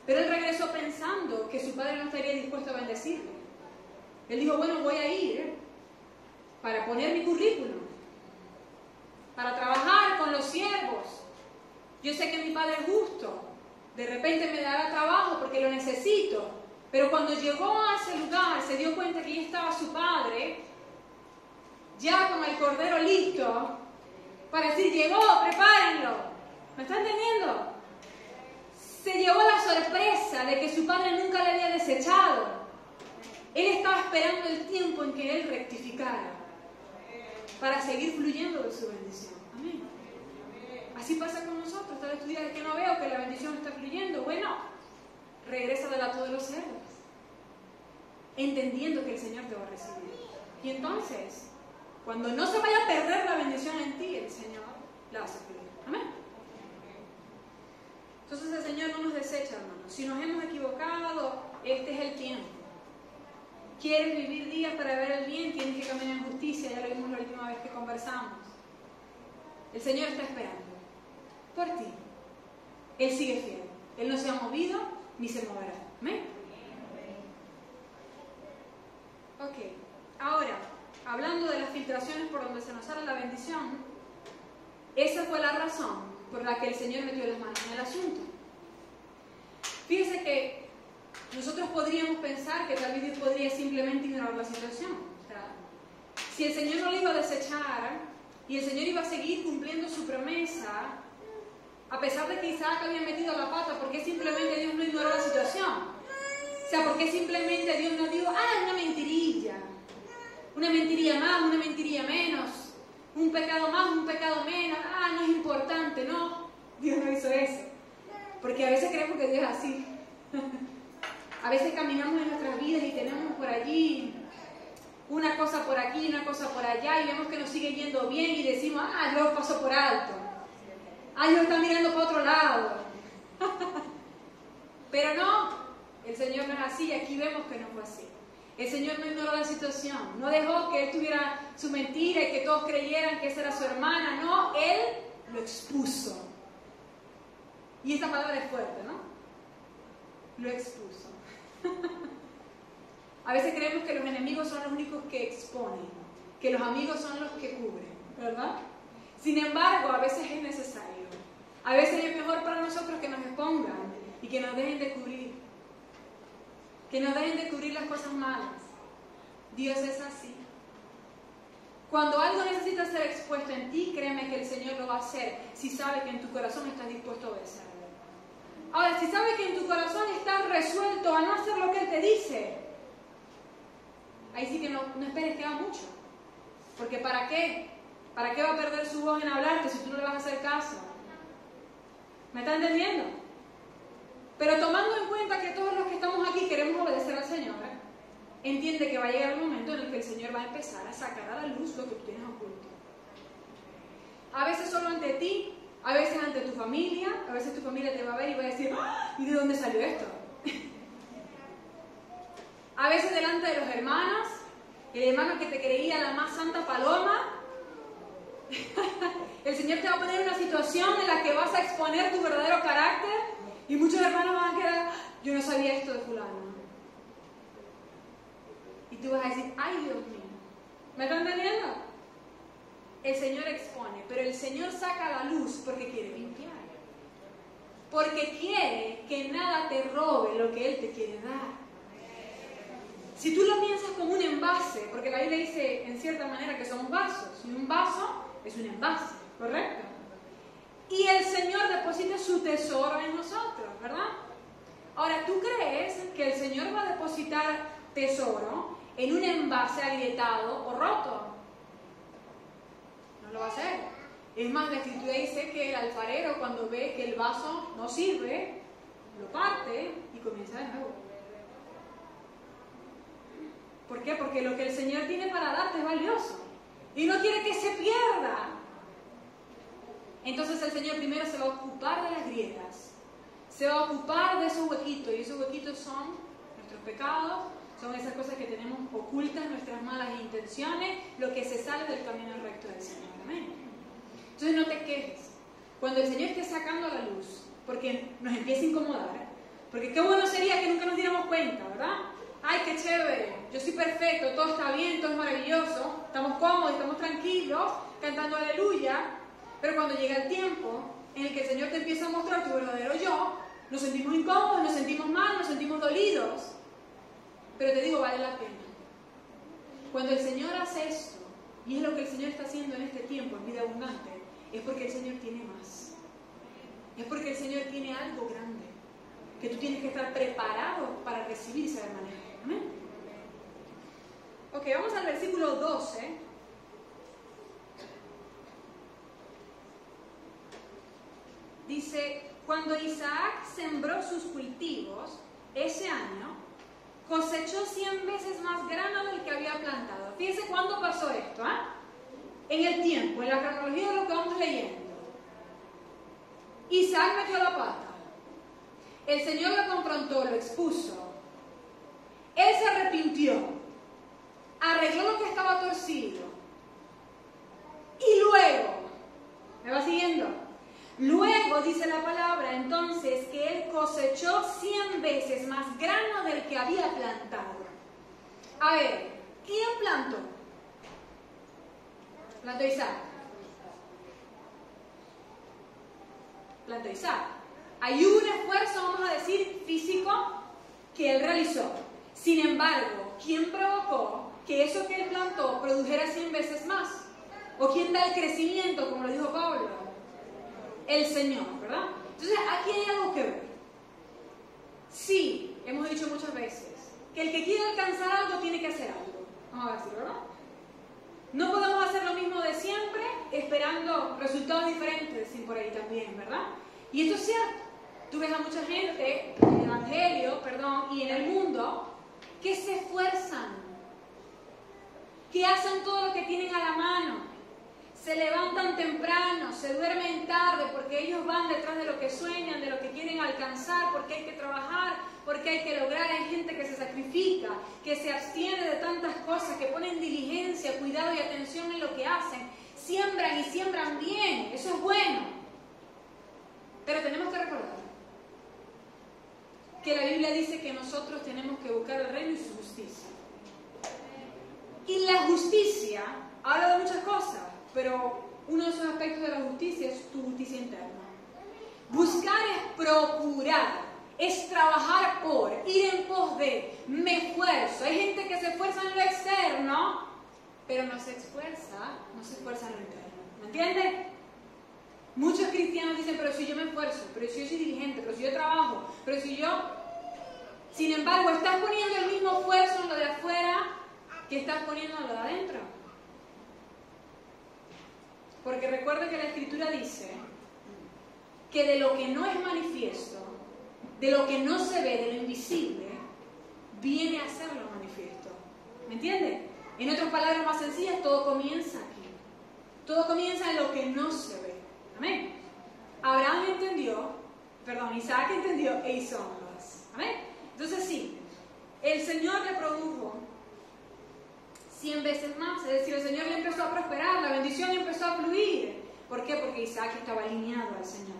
pero él regresó pensando que su padre no estaría dispuesto a bendecirle. Él dijo, bueno, voy a ir para poner mi currículum, para trabajar con los siervos. Yo sé que mi padre es justo, de repente me dará trabajo porque lo necesito. Pero cuando llegó a ese lugar, se dio cuenta que ya estaba su padre, ya con el cordero listo, para decir, llegó, prepárenlo. ¿Me está entendiendo? Se llevó la sorpresa de que su padre nunca le había desechado. Él estaba esperando el tiempo en que él rectificara para seguir fluyendo de su bendición. Amén. Así pasa con nosotros. Tal vez tú digas que no veo que la bendición está fluyendo. Bueno, regresa del hato de los cerdos, entendiendo que el Señor te va a recibir. Y entonces, cuando no se vaya a perder la bendición en ti, el Señor la hace fluir. Amén. Entonces el Señor no nos desecha, hermanos. Si nos hemos equivocado, este es el tiempo. ¿Quieres vivir días para ver el bien? Tienes que caminar en justicia. Ya lo vimos la última vez que conversamos. El Señor está esperando por ti. Él sigue fiel. Él no se ha movido ni se moverá. ¿Amén? Ok. Ahora, hablando de las filtraciones por donde se nos sale la bendición, esa fue la razón por la que el Señor metió las manos en el asunto. Fíjese que nosotros podríamos pensar que tal vez Dios podría simplemente ignorar la situación. O sea, si el Señor no lo iba a desechar y el Señor iba a seguir cumpliendo su promesa, a pesar de que Isaac había metido la pata, ¿por qué simplemente Dios no ignoró la situación? O sea, ¿por qué simplemente Dios no dijo, no una mentirilla más, una mentirilla menos, un pecado más, un pecado menos, no es importante, no, Dios no hizo eso, porque a veces creemos que Dios es así. A veces caminamos en nuestras vidas y tenemos por allí una cosa por aquí, una cosa por allá, y vemos que nos sigue yendo bien y decimos, Dios pasó por alto, Dios está mirando para otro lado. Pero no, el Señor no es así, y aquí vemos que no fue así. El Señor no ignoró la situación, no dejó que Él tuviera su mentira y que todos creyeran que esa era su hermana, no, Él lo expuso. Y esta palabra es fuerte, ¿no? Lo expuso. A veces creemos que los enemigos son los únicos que exponen, que los amigos son los que cubren, ¿verdad? Sin embargo, a veces es necesario. A veces es mejor para nosotros que nos expongan y que nos dejen de cubrir. Que nos dejen de cubrir las cosas malas. Dios es así. Cuando algo necesita ser expuesto en ti, créeme que el Señor lo va a hacer si sabe que en tu corazón estás dispuesto a obedecerle. Ahora, si sabe que en tu corazón estás resuelto a no hacer lo que Él te dice, ahí sí que no esperes que haga mucho. Porque ¿para qué? ¿Para qué va a perder su voz en hablarte si tú no le vas a hacer caso? ¿Me está entendiendo? Pero tomando en cuenta que todos los que estamos aquí queremos obedecer al Señor, entiende que va a llegar el momento en el que el Señor va a empezar a sacar a la luz lo que tú tienes oculto. A veces solo ante ti, a veces ante tu familia, a veces tu familia te va a ver y va a decir, ¿y de dónde salió esto? A veces delante de los hermanos, el hermano que te creía la más santa paloma, el Señor te va a poner en una situación en la que vas a exponer tu verdadero carácter y muchos hermanos van a quedar, yo no sabía esto de fulano. Y tú vas a decir, ay Dios mío, ¿me están entendiendo? El Señor expone, pero el Señor saca la luz porque quiere limpiar. Porque quiere que nada te robe lo que Él te quiere dar. Si tú lo piensas como un envase, porque la Biblia dice en cierta manera que somos vasos, y un vaso es un envase, ¿correcto? Y el Señor deposita su tesoro en nosotros, ¿verdad? Ahora, ¿tú crees que el Señor va a depositar tesoro en un envase agrietado o roto? No lo va a hacer. Es más, la Escritura dice que el alfarero, cuando ve que el vaso no sirve, lo parte y comienza de nuevo. ¿Por qué? Porque lo que el Señor tiene para darte es valioso y no quiere que se pierda. Entonces el Señor primero se va a ocupar de las grietas, se va a ocupar de esos huequitos, y esos huequitos son nuestros pecados, son esas cosas que tenemos ocultas, nuestras malas intenciones, lo que se sale del camino recto del Señor. Amén. Entonces no te quejes cuando el Señor esté sacando a la luz, porque nos empieza a incomodar, porque qué bueno sería que nunca nos diéramos cuenta, ¿verdad? Ay, qué chévere, yo soy perfecto, todo está bien, todo es maravilloso, estamos cómodos, estamos tranquilos, cantando aleluya, pero cuando llega el tiempo en el que el Señor te empieza a mostrar tu verdadero yo, nos sentimos incómodos, nos sentimos mal, nos sentimos dolidos, pero te digo, vale la pena. Cuando el Señor hace esto, y es lo que el Señor está haciendo en este tiempo, en vida abundante, es porque el Señor tiene más, es porque el Señor tiene algo grande, que tú tienes que estar preparado para recibir y saber manejar. ¿Amén? Ok, vamos al versículo 12. Dice, cuando Isaac sembró sus cultivos, ese año, cosechó 100 veces más grano del que había plantado. Fíjense cuándo pasó esto, en el tiempo, en la cronología de lo que vamos leyendo. Isaac metió la pata. El Señor lo confrontó, lo expuso. Él se arrepintió, arregló lo que estaba torcido. Y luego, ¿me va siguiendo? Luego dice la palabra entonces que él cosechó 100 veces más grano del que había plantado. A ver, ¿quién plantó? Plantó Isaac. Plantó Isaac. Hay un esfuerzo, vamos a decir, físico que él realizó. Sin embargo, ¿quién provocó que eso que él plantó produjera 100 veces más? ¿O quién da el crecimiento, como lo dijo Pablo? El Señor, ¿verdad? Entonces, aquí hay algo que ver. Sí, hemos dicho muchas veces que el que quiere alcanzar algo tiene que hacer algo. Vamos a decir, ¿verdad? No podemos hacer lo mismo de siempre esperando resultados diferentes, decir por ahí también, ¿verdad? Y esto es cierto. Tú ves a mucha gente en el Evangelio, y en el mundo que se esfuerzan, que hacen todo lo que tienen a la mano, se levantan temprano, se duermen tarde porque ellos van detrás de lo que sueñan, de lo que quieren alcanzar, porque hay que trabajar, porque hay que lograr. Hay gente que se sacrifica, que se abstiene de tantas cosas, que ponen diligencia, cuidado y atención en lo que hacen. Siembran y siembran bien, eso es bueno. Pero tenemos que recordar que la Biblia dice que nosotros tenemos que buscar el reino y su justicia. Y la justicia habla de muchas cosas, pero uno de esos aspectos de la justicia es tu justicia interna. Buscar es procurar, es trabajar por, ir en pos de, me esfuerzo. Hay gente que se esfuerza en lo externo, pero no se esfuerza en lo interno. ¿Me entiendes? Muchos cristianos dicen, pero si yo me esfuerzo, pero si yo soy diligente, pero si yo trabajo, pero si yo... Sin embargo, estás poniendo el mismo esfuerzo en lo de afuera que estás poniendo en lo de adentro. Porque recuerda que la Escritura dice que de lo que no es manifiesto, de lo que no se ve, de lo invisible, viene a ser lo manifiesto. ¿Me entiendes? En otras palabras más sencillas, todo comienza aquí. Todo comienza en lo que no se ve. Amén. Isaac entendió e hizo ambas. Amén. Entonces sí, el Señor le produjo 100 veces más, es decir, el Señor le empezó a prosperar, la bendición empezó a fluir. ¿Por qué? Porque Isaac estaba alineado al Señor.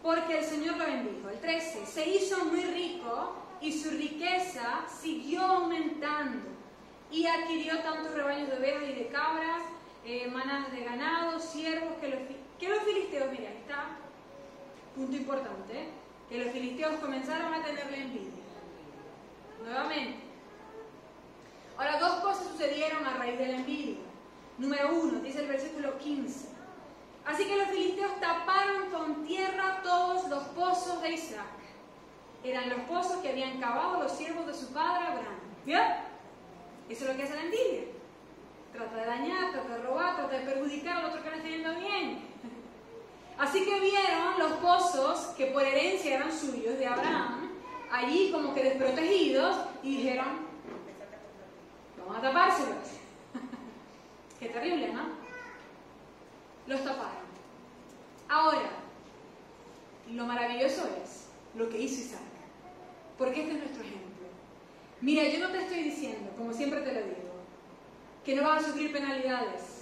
Porque el Señor lo bendijo. El 13, se hizo muy rico y su riqueza siguió aumentando y adquirió tantos rebaños de ovejas y de cabras, manadas de ganado, siervos, que los filisteos, mira, está, punto importante, que los filisteos comenzaron a tenerle envidia. Nuevamente. Ahora, dos cosas sucedieron a raíz de la envidia. Número 1, dice el versículo 15. Así que los filisteos taparon con tierra todos los pozos de Isaac. Eran los pozos que habían cavado los siervos de su padre Abraham. ¿Vio? Eso es lo que hace la envidia. Trata de dañar, trata de robar, trata de perjudicar al otro que no está yendo bien. Así que vieron los pozos que por herencia eran suyos, de Abraham, allí como que desprotegidos, y dijeron, vamos a tapárselos. Qué terrible, ¿no? Los taparon. Ahora, lo maravilloso es lo que hizo Isaac, porque este es nuestro ejemplo. Mira, yo no te estoy diciendo, como siempre te lo digo, que no vas a sufrir penalidades.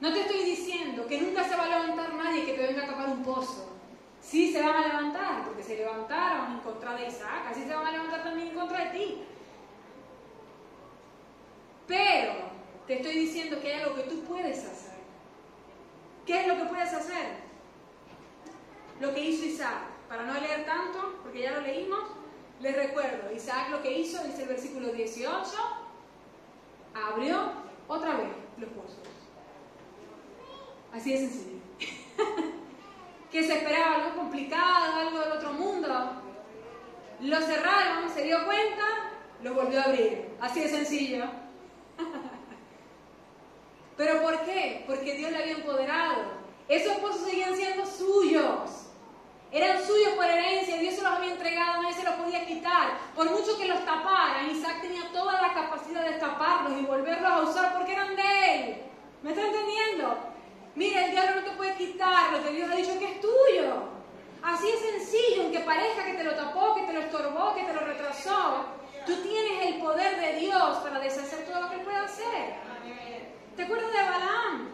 No te estoy diciendo que nunca se va a levantar nadie que te venga a tapar un pozo. Sí se van a levantar, porque se levantaron en contra de Isaac, así se van a levantar también en contra de ti. Pero te estoy diciendo que hay algo que tú puedes hacer. ¿Qué es lo que puedes hacer? Lo que hizo Isaac. Para no leer tanto, porque ya lo leímos, les recuerdo. Isaac lo que hizo, dice el versículo 18, abrió otra vez los pozos. Así de sencillo. Que se esperaba algo complicado, algo del otro mundo. Lo cerraron, se dio cuenta, lo volvió a abrir. Así de sencillo. ¿Pero por qué? Porque Dios le había empoderado. Esos pozos seguían siendo suyos. Eran suyos por herencia, Dios se los había entregado, nadie se los podía quitar. Por mucho que los taparan, Isaac tenía toda la capacidad de taparlos y volverlos a usar porque eran de él. ¿Me está entendiendo? Mira, el diablo no te puede quitar lo que Dios ha dicho que es tuyo. Así es sencillo, aunque parezca que te lo tapó, que te lo estorbó, que te lo retrasó. Tú tienes el poder de Dios para deshacer todo lo que él puede hacer. ¿Te acuerdas de Balaam?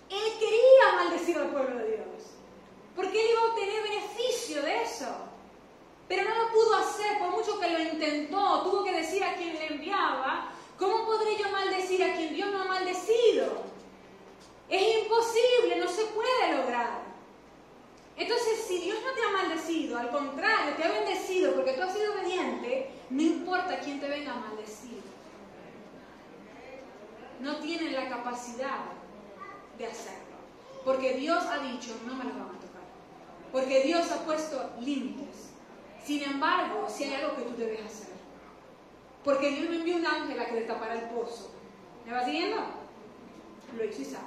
Él quería maldecir al pueblo de Dios, porque él iba a obtener beneficio de eso. Pero no lo pudo hacer, por mucho que lo intentó. Tuvo que decir a quien le enviaba, ¿cómo podré yo maldecir a quien Dios no ha maldecido? Es imposible, no se puede lograr. Entonces, si Dios no te ha maldecido, al contrario, te ha bendecido porque tú has sido obediente, no importa quién te venga a maldecir. No tienen la capacidad de hacerlo. Porque Dios ha dicho, no me los van a tocar. Porque Dios ha puesto límites. Sin embargo, si hay algo que tú debes hacer. Porque Dios no envió un ángel a que destapara el pozo. ¿Me va siguiendo? Lo hizo Isaac.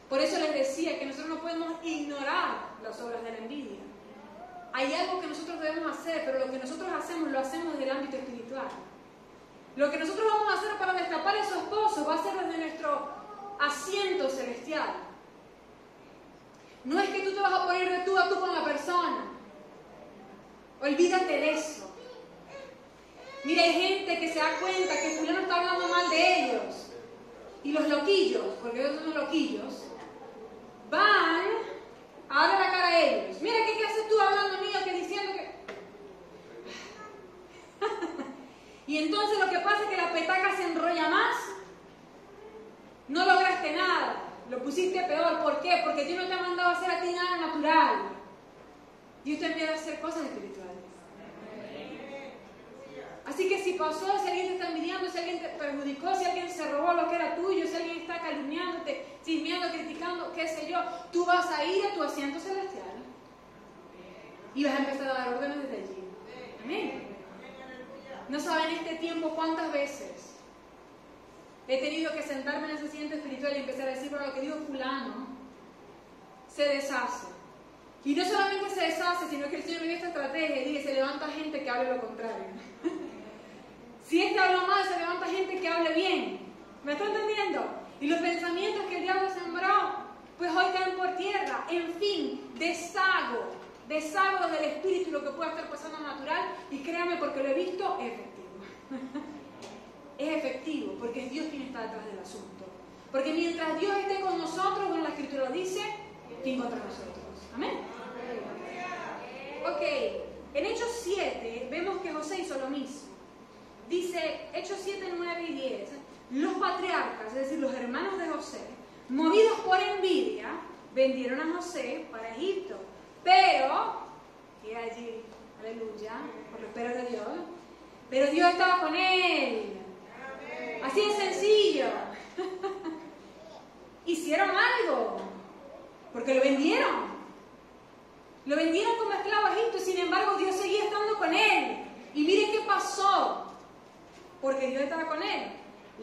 Por eso les decía que nosotros no podemos ignorar las obras de la envidia. Hay algo que nosotros debemos hacer, pero lo que nosotros hacemos, lo hacemos desde el ámbito espiritual. Lo que nosotros vamos a hacer para destapar esos pozos va a ser desde nuestro asiento celestial. No es que tú te vas a poner de tú a tú con la persona. Olvídate de eso. Mira, hay gente que se da cuenta que fulano está hablando mal de ellos. Y los loquillos, porque ellos son los loquillos, van a darle la cara a ellos. Mira, ¿qué haces tú hablando mío? Que diciendo que... Y entonces lo que pasa es que la petaca se enrolla más. No lograste nada. Lo pusiste peor. ¿Por qué? Porque Dios no te ha mandado a hacer a ti nada natural. Dios te envía a hacer cosas espirituales. Así que si pasó, si alguien te está envidiando, si alguien te perjudicó, si alguien se robó lo que era tuyo, si alguien está calumniándote, chismeando, criticando, qué sé yo, tú vas a ir a tu asiento celestial y vas a empezar a dar órdenes desde allí. Amén. No saben este tiempo cuántas veces he tenido que sentarme en ese asiento espiritual y empezar a decir, bueno, lo que dijo fulano se deshace. Y no solamente se deshace, sino que el Señor me dio esta estrategia y dice, se levanta gente que hable lo contrario. Si este habla mal, se levanta gente que hable bien. ¿Me está entendiendo? Y los pensamientos que el diablo sembró, pues hoy caen por tierra. En fin, deshago del espíritu lo que pueda estar pasando natural. Y créame, porque lo he visto, es efectivo. Es efectivo, porque es Dios quien está detrás del asunto. Porque mientras Dios esté con nosotros, bueno, la Escritura lo dice, ¿quién contra nosotros? Amén. Ok, en Hechos 7 vemos que José hizo lo mismo. Dice Hechos 7, 9 y 10, los patriarcas, es decir, los hermanos de José, movidos por envidia, vendieron a José para Egipto. Pero, que allí, aleluya, por los peros de Dios, pero Dios estaba con él. Así de sencillo. Hicieron algo, porque lo vendieron. Lo vendieron como esclavo a Egipto, sin embargo Dios seguía estando con él. Y miren qué pasó. Porque Dios estaba con él.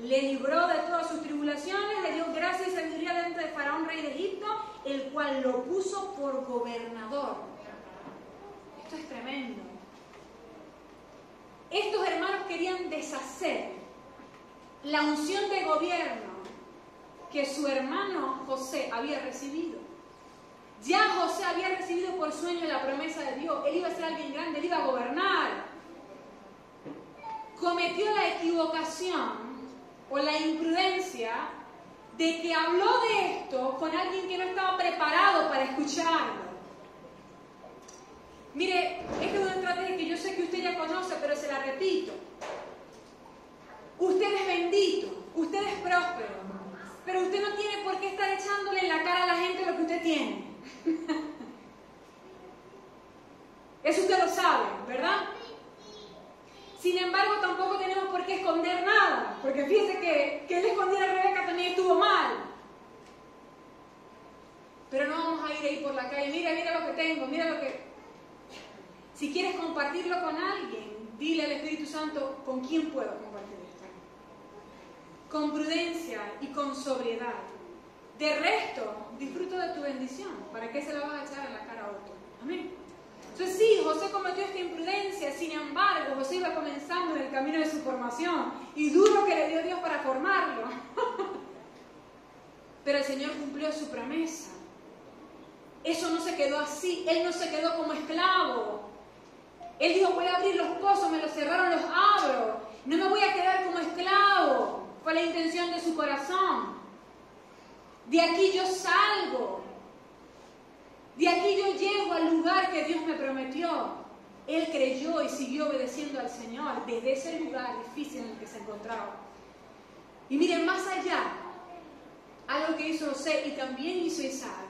Le libró de todas sus tribulaciones, le dio gracia y sabiduría delante de Faraón, rey de Egipto, el cual lo puso por gobernador. Esto es tremendo. Estos hermanos querían deshacer la unción de gobierno que su hermano José había recibido. Ya José había recibido por sueño la promesa de Dios. Él iba a ser alguien grande, él iba a gobernar. Cometió la equivocación o la imprudencia de que habló de esto con alguien que no estaba preparado para escucharlo. Mire, esta es una estrategia que yo sé que usted ya conoce, pero se la repito. Usted es bendito, usted es próspero, pero usted no tiene por qué estar echándole en la cara a la gente lo que usted tiene. Eso usted lo sabe, ¿verdad? Sin embargo, tampoco tenemos por qué esconder nada, porque fíjese que él escondiera a Rebeca también estuvo mal. Pero no vamos a ir ahí por la calle, mira lo que tengo, mira lo que... Si quieres compartirlo con alguien, dile al Espíritu Santo, ¿con quién puedo compartir esto? Con prudencia y con sobriedad. De resto, disfruta de tu bendición. ¿Para qué se la vas a echar en la cara a otro? Amén. Entonces sí, José cometió esta imprudencia, sin embargo, José iba comenzando en el camino de su formación y duro que le dio Dios para formarlo. Pero el Señor cumplió su promesa. Eso no se quedó así, él no se quedó como esclavo. Él dijo, voy a abrir los pozos, me los cerraron, los abro. No me voy a quedar como esclavo. Fue la intención de su corazón. De aquí yo salgo. De aquí yo llego al lugar que Dios me prometió. Él creyó y siguió obedeciendo al Señor desde ese lugar difícil en el que se encontraba. Y miren, más allá, algo que hizo José y también hizo Isaac,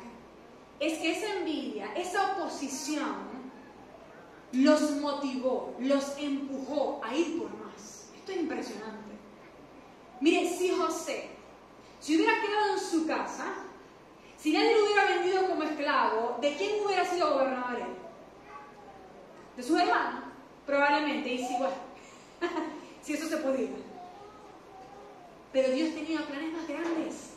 es que esa envidia, esa oposición, los motivó, los empujó a ir por más. Esto es impresionante. Mire, si José se hubiera quedado en su casa, si nadie lo hubiera vendido como esclavo, ¿de quién hubiera sido gobernador él? ¿De sus hermanos? Probablemente, y si, bueno, si eso se podía. pero Dios tenía planes más grandes.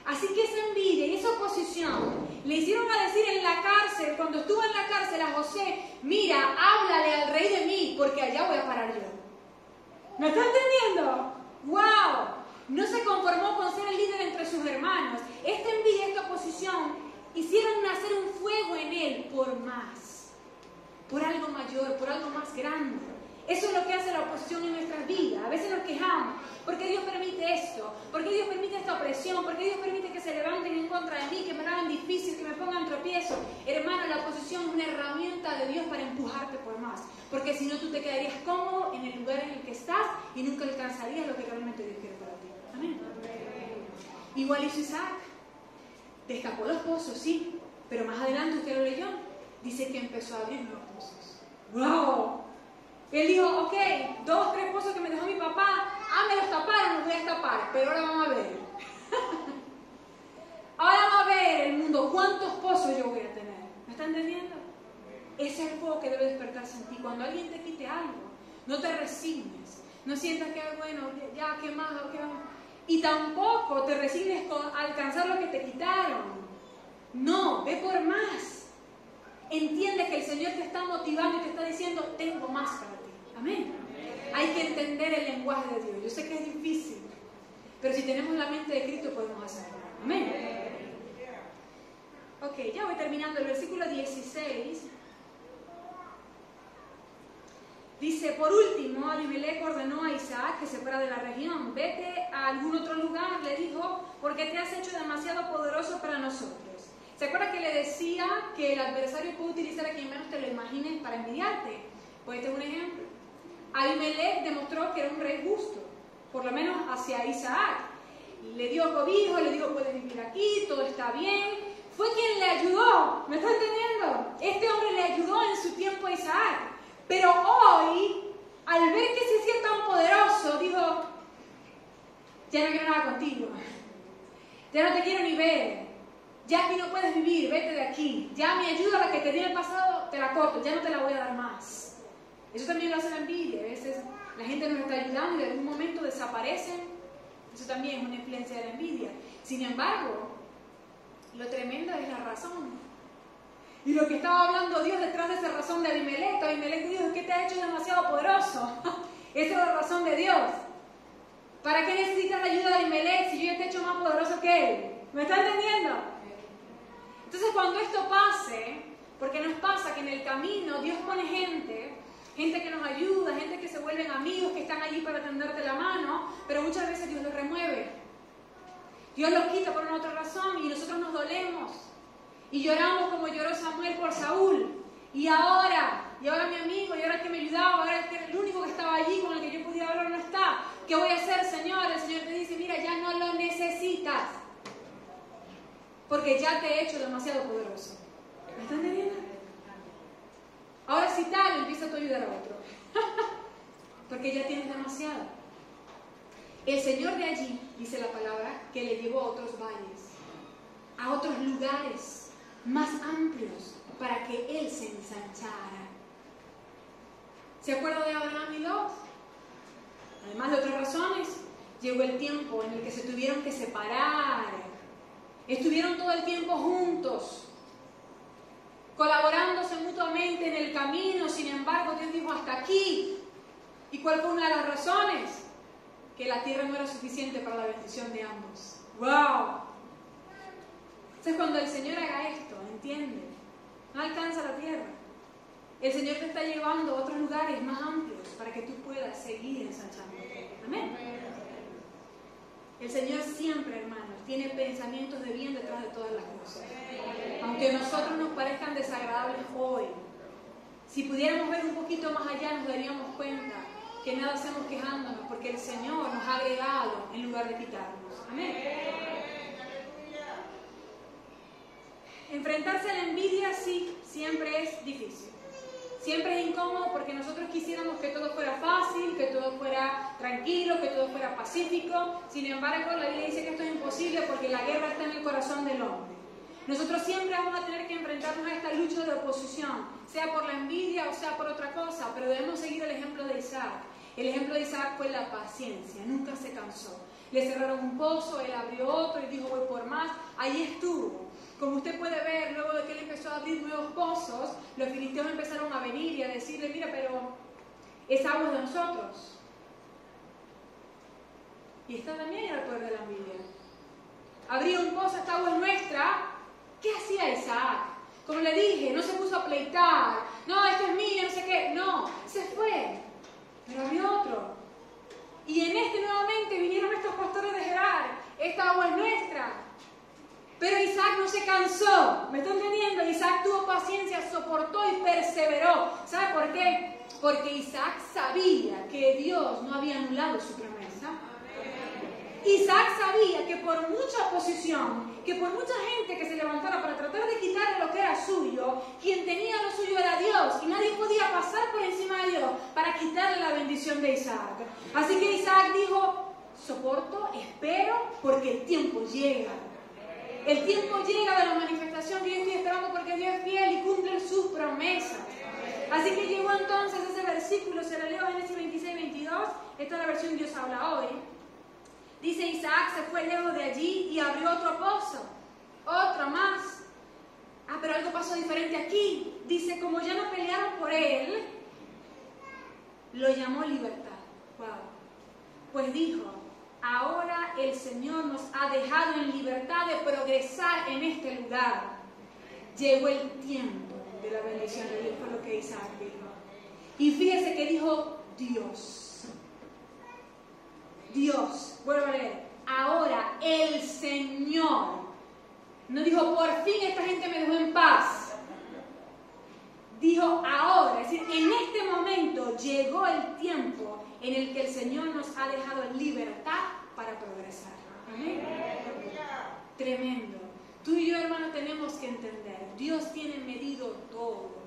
Así que esa envidia y esa oposición le hicieron a decir en la cárcel, cuando estuvo en la cárcel a José, mira, háblale al rey de mí, porque allá voy a parar yo. ¿Me está entendiendo? ¡Wow! No se conformó con ser el líder entre sus hermanos. Esta envidia, esta oposición, hicieron nacer un fuego en él por más, por algo mayor, por algo más grande. Eso es lo que hace la oposición en nuestras vidas. A veces nos quejamos. ¿Por qué Dios permite esto? ¿Por qué Dios permite esta opresión? ¿Por qué Dios permite que se levanten en contra de mí, que me lo hagan difícil, que me pongan tropiezo? Hermano, la oposición es una herramienta de Dios para empujarte por más. Porque si no, tú te quedarías cómodo en el lugar en el que estás y nunca alcanzarías lo que realmente Dios quiere para ti. Amén. Igual hizo Isaac. Destapó los pozos, sí. Pero más adelante, usted lo leyó, dice que empezó a abrir los pozos. ¡Wow! Él dijo, ok, 2, 3 pozos que me dejó mi papá, me los taparon, los voy a destapar, pero ahora vamos a ver. Ahora vamos a ver el mundo, cuántos pozos yo voy a tener. ¿Me está entendiendo? Ese es el fuego que debe despertarse en ti. Cuando alguien te quite algo, no te resignes, no sientas que, bueno, ya, ¿qué más? ¿Qué más? Y tampoco te resignes con alcanzar lo que te quitaron. No, ve por más. Entiende que el Señor te está motivando y te está diciendo, tengo más para ti. Amén. Hay que entender el lenguaje de Dios. Yo sé que es difícil, pero si tenemos la mente de Cristo podemos hacerlo. Amén. Ok, ya voy terminando. El versículo 16 dice, por último, Abimelech ordenó a Isaac que se fuera de la región. Vete a algún otro lugar, le dijo, porque te has hecho demasiado poderoso para nosotros. ¿Se acuerda que le decía que el adversario puede utilizar a quien menos te lo imagines para envidiarte? Pues este es un ejemplo. Abimelech demostró que era un rey justo, por lo menos hacia Isaac. Le dio cobijo, le dijo, puedes vivir aquí, todo está bien. Fue quien le ayudó, ¿me está entendiendo? Este hombre le ayudó en su tiempo a Isaac. Pero hoy, al ver que se hacía tan poderoso, dijo, ya no quiero nada contigo. Ya no te quiero ni ver. Ya aquí no puedes vivir, vete de aquí. Ya mi ayuda, la que te di en el pasado, te la corto, ya no te la voy a dar más. Eso también lo hace la envidia. A veces la gente nos está ayudando y en algún momento desaparecen. Eso también es una influencia de la envidia. Sin embargo, lo tremendo es la razón. Y lo que estaba hablando Dios detrás de esa razón de Abimelech. Abimelech dijo, es que te ha hecho demasiado poderoso. Esa es la razón de Dios. ¿Para qué necesitas la ayuda de Abimelech si yo ya te he hecho más poderoso que él? ¿Me está entendiendo? Entonces cuando esto pase, porque nos pasa que en el camino Dios pone gente que nos ayuda, gente que se vuelven amigos, que están allí para tenderte la mano, pero muchas veces Dios los remueve. Dios los quita por una otra razón y nosotros nos dolemos. Y lloramos como lloró Samuel por Saúl. Y ahora mi amigo, y ahora el que me ayudaba, ahora el único que estaba allí con el que yo podía hablar no está. ¿Qué voy a hacer, Señor? El Señor te dice, mira, ya no lo necesitas. Porque ya te he hecho demasiado poderoso. ¿Me están entendiendo? Ahora si tal, empieza tú a ayudar a otro. Porque ya tienes demasiado. El Señor de allí, dice la palabra, que le llevó a otros valles, a otros lugares más amplios, para que Él se ensanchara. ¿Se acuerda de Abraham y Lot? Además de otras razones, llegó el tiempo en el que se tuvieron que separar. Estuvieron todo el tiempo juntos, colaborándose mutuamente en el camino. Sin embargo, Dios dijo hasta aquí. ¿Y cuál fue una de las razones? Que la tierra no era suficiente para la bendición de ambos. ¡Wow! Entonces cuando el Señor haga esto, entiende, no alcanza la tierra. El Señor te está llevando a otros lugares más amplios para que tú puedas seguir ensanchándote. Amén. El Señor siempre, hermanos, tiene pensamientos de bien detrás de todas las cosas. Aunque a nosotros nos parezcan desagradables hoy, si pudiéramos ver un poquito más allá, nos daríamos cuenta que nada hacemos quejándonos, porque el Señor nos ha agregado en lugar de quitarnos. Amén. Enfrentarse a la envidia, sí, siempre es difícil. Siempre es incómodo porque nosotros quisiéramos que todo fuera fácil, que todo fuera tranquilo, que todo fuera pacífico. Sin embargo, la Biblia dice que esto es imposible porque la guerra está en el corazón del hombre. Nosotros siempre vamos a tener que enfrentarnos a esta lucha de oposición, sea por la envidia o sea por otra cosa, pero debemos seguir el ejemplo de Isaac. El ejemplo de Isaac fue la paciencia, nunca se cansó. Le cerraron un pozo, él abrió otro y dijo, voy por más. Ahí estuvo. Como usted puede ver, luego de que él empezó a abrir nuevos pozos, los filisteos empezaron a venir y a decirle, mira, pero esa agua es de nosotros. Y esta también era el poder de la envidia. Abría un pozo, esta agua es nuestra. ¿Qué hacía Isaac? Como le dije, no se puso a pleitar. No, esto es mío, no sé qué. No, se fue. Pero abrió otro. Y en este nuevamente vinieron estos pastores de Gerar. Esta agua es nuestra. Pero Isaac no se cansó. ¿Me está entendiendo? Isaac tuvo paciencia, soportó y perseveró. ¿Sabe por qué? Porque Isaac sabía que Dios no había anulado su promesa. Isaac sabía que por mucha oposición, que por mucha gente que se levantara para tratar de quitarle lo que era suyo, quien tenía lo suyo era Dios y nadie podía pasar por encima de Dios para quitarle la bendición de Isaac. Así que Isaac dijo, soporto, espero, porque el tiempo llega. El tiempo llega de la manifestación que yo estoy esperando porque Dios es fiel y cumple sus promesas. Así que llegó entonces ese versículo, se lo leo Génesis 26-22, esta es la versión Dios habla hoy. Dice, Isaac se fue lejos de allí y abrió otro pozo, otro más. Ah, pero algo pasó diferente aquí. Dice, como ya no pelearon por él, lo llamó libertad. Wow. Pues dijo, ahora el Señor nos ha dejado en libertad de progresar en este lugar. Llegó el tiempo de la bendición de Dios, fue lo que Isaac dijo. Y fíjese que dijo Dios. Dios, vuelvo a leer, ahora el Señor, no dijo por fin esta gente me dejó en paz, dijo ahora, es decir, en este momento llegó el tiempo en el que el Señor nos ha dejado en libertad para progresar. ¿Amén? Tremendo. Tú y yo, hermano, tenemos que entender, Dios tiene medido todo.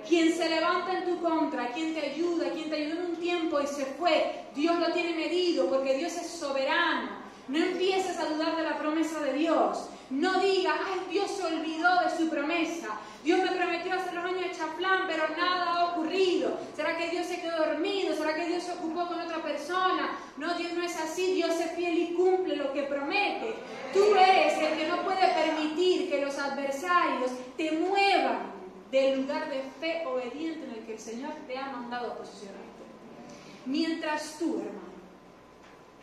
Quien se levanta en tu contra, quien te ayudó en un tiempo y se fue, Dios lo tiene medido porque Dios es soberano. No empieces a dudar de la promesa de Dios. No digas, ay, Dios se olvidó de su promesa. Dios me prometió hacer los años de chaflán, pero nada ha ocurrido. ¿Será que Dios se quedó dormido? ¿Será que Dios se ocupó con otra persona? No, Dios no es así. Dios es fiel y cumple lo que promete. Tú eres el que no puede permitir que los adversarios te muevan del lugar de fe obediente en el que el Señor te ha mandado a posicionarte. Mientras tú, hermano,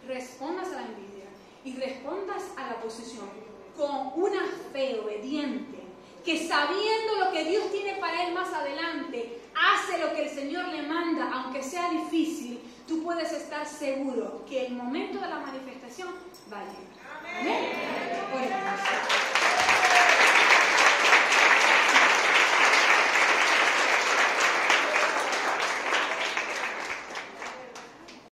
respondas a la envidia y respondas a la oposición con una fe obediente, que sabiendo lo que Dios tiene para él más adelante, hace lo que el Señor le manda, aunque sea difícil, tú puedes estar seguro que el momento de la manifestación va a llegar. ¿Amén?